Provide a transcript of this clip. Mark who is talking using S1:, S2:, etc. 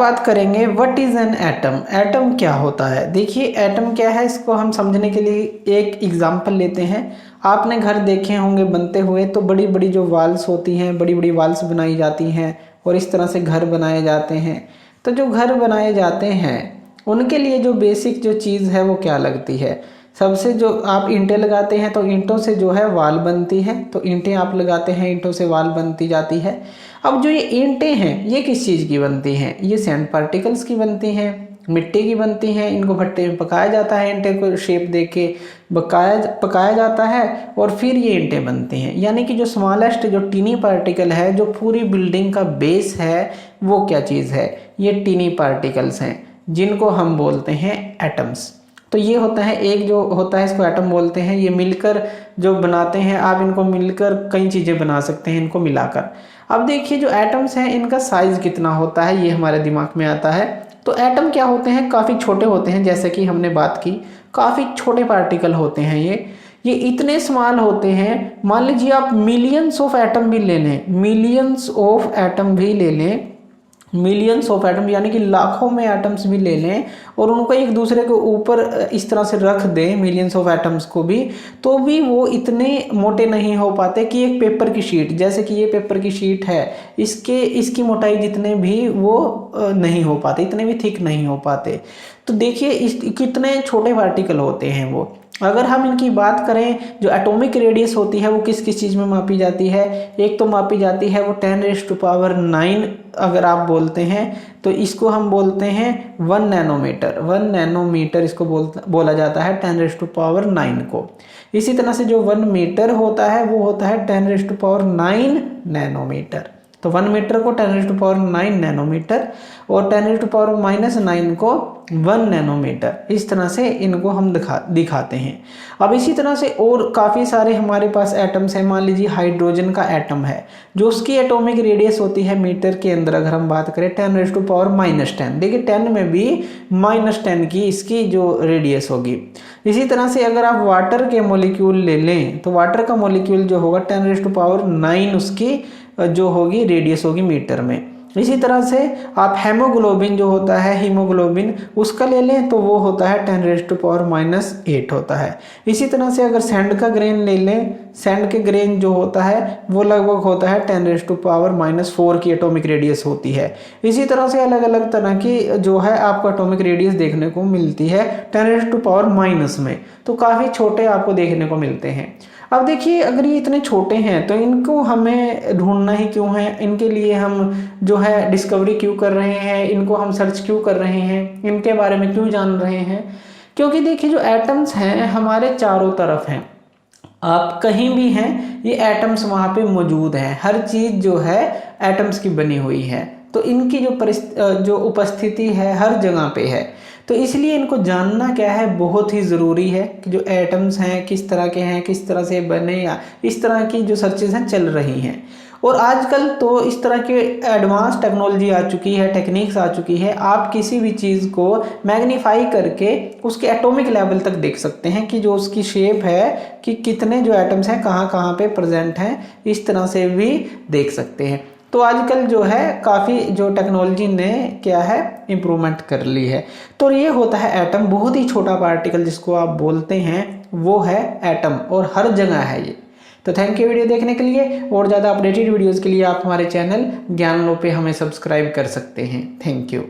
S1: बात करेंगे what is an atom. Atom क्या होता है। देखिए एटम क्या है, इसको हम समझने के लिए एक एग्जांपल लेते हैं। आपने घर देखे होंगे बनते हुए, तो बड़ी बड़ी जो वाल्स होती हैं, बड़ी बड़ी वाल्स बनाई जाती हैं और इस तरह से घर बनाए जाते हैं। तो जो घर बनाए जाते हैं उनके लिए जो बेसिक जो चीज़ है वो क्या लगती है। सबसे जो आप ईंटें लगाते हैं तो ईंटों से जो है वाल बनती है, तो ईंटें आप लगाते हैं, ईंटों से वाल बनती जाती है। अब जो ये ईंटें हैं ये किस चीज़ की बनती हैं, ये सैंड पार्टिकल्स की बनती हैं, मिट्टी की बनती हैं। इनको भट्टे में पकाया जाता है, ईंटें को शेप दे के पकाया जाता है और फिर ये ईंटें बनती हैं। यानी कि जो स्मॉलेस्ट जो टीनी पार्टिकल है, जो पूरी बिल्डिंग का बेस है, वो क्या चीज़ है, ये टीनी पार्टिकल्स हैं जिनको हम बोलते हैं एटम्स। तो ये होता है एक जो होता है इसको एटम बोलते हैं। ये मिलकर जो बनाते हैं, आप इनको मिलकर कई चीज़ें बना सकते हैं इनको मिलाकर। अब देखिए जो एटम्स हैं इनका साइज़ कितना होता है ये हमारे दिमाग में आता है। तो एटम क्या होते हैं, काफ़ी छोटे होते हैं, जैसे कि हमने बात की काफ़ी छोटे पार्टिकल होते हैं ये इतने स्मॉल होते हैं। मान लीजिए आप मिलियंस ऑफ एटम भी ले लें, मिलियंस ऑफ एटम भी ले लें, मिलियंस ऑफ एटम यानी कि लाखों में एटम्स भी ले लें और उनको एक दूसरे के ऊपर इस तरह से रख दें, मिलियंस ऑफ एटम्स को भी, तो भी वो इतने मोटे नहीं हो पाते कि एक पेपर की शीट, जैसे कि ये पेपर की शीट है, इसकी मोटाई जितने भी वो नहीं हो पाते, इतने भी थिक नहीं हो पाते। तो देखिए कितने छोटे पार्टिकल होते हैं वो। अगर हम इनकी बात करें, जो एटॉमिक रेडियस होती है वो किस किस चीज़ में मापी जाती है। एक तो मापी जाती है वो 10⁻⁹ अगर आप बोलते हैं तो इसको हम बोलते हैं 1 नैनोमीटर। 1 नैनोमीटर इसको बोला जाता है 10⁻⁹ को। इसी तरह से जो 1 मीटर होता है वो होता है 10⁻⁹ नैनोमीटर। तो 1 मीटर को 10⁻⁹ नैनोमीटर और 10⁻⁻⁹ को 1 नैनोमीटर, इस तरह से इनको हम दिखाते हैं। अब इसी तरह से और काफ़ी सारे हमारे पास एटम्स हैं। मान लीजिए हाइड्रोजन का एटम है, जो उसकी एटॉमिक रेडियस होती है मीटर के अंदर अगर हम बात करें 10⁻⁻⁻। देखिए 10 में भी -10 की इसकी जो रेडियस होगी। इसी तरह से अगर आप वाटर के मॉलिक्यूल ले लें तो वाटर का मॉलिक्यूल जो होगा 10⁻⁹ उसकी जो होगी रेडियस होगी मीटर में। इसी तरह से आप हेमोग्लोबिन जो होता है, हीमोग्लोबिन, उसका ले लें तो वो होता है 10⁻⁻8 होता है। इसी तरह से अगर सैंड का ग्रेन ले लें, सैंड के ग्रेन जो होता है वो लगभग होता है 10⁻⁻4 की एटॉमिक रेडियस होती है। इसी तरह से अलग अलग तरह की जो है आपको एटॉमिक रेडियस देखने को मिलती है 10⁻⁻ में, तो काफ़ी छोटे आपको देखने को मिलते हैं। अब देखिए अगर ये इतने छोटे हैं तो इनको हमें ढूंढना ही क्यों है, इनके लिए हम जो है डिस्कवरी क्यों कर रहे हैं, इनको हम सर्च क्यों कर रहे हैं, इनके बारे में क्यों जान रहे हैं। क्योंकि देखिए जो एटम्स हैं हमारे चारों तरफ हैं, आप कहीं भी हैं ये एटम्स वहाँ पे मौजूद हैं। हर चीज़ जो है एटम्स की बनी हुई है, तो इनकी जो उपस्थिति है हर जगह पे है। तो इसलिए इनको जानना क्या है, बहुत ही ज़रूरी है कि जो एटम्स हैं किस तरह के हैं, किस तरह से बने, या इस तरह की जो सर्चेज हैं चल रही हैं। और आजकल तो इस तरह की एडवांस टेक्नोलॉजी आ चुकी है, टेक्निक्स आ चुकी है, आप किसी भी चीज़ को मैग्नीफाई करके उसके एटॉमिक लेवल तक देख सकते हैं कि जो उसकी शेप है कि कितने जो एटम्स हैं कहाँ कहाँ पे प्रेजेंट हैं, इस तरह से भी देख सकते हैं। तो आजकल जो है काफ़ी जो टेक्नोलॉजी ने क्या है इम्प्रूवमेंट कर ली है। तो ये होता है एटम, बहुत ही छोटा पार्टिकल जिसको आप बोलते हैं वो है एटम, और हर जगह है ये। तो थैंक यू वीडियो देखने के लिए। और ज़्यादा अपडेटेड वीडियोज़ के लिए आप हमारे चैनल ज्ञान लो पे हमें सब्सक्राइब कर सकते हैं। Thank you.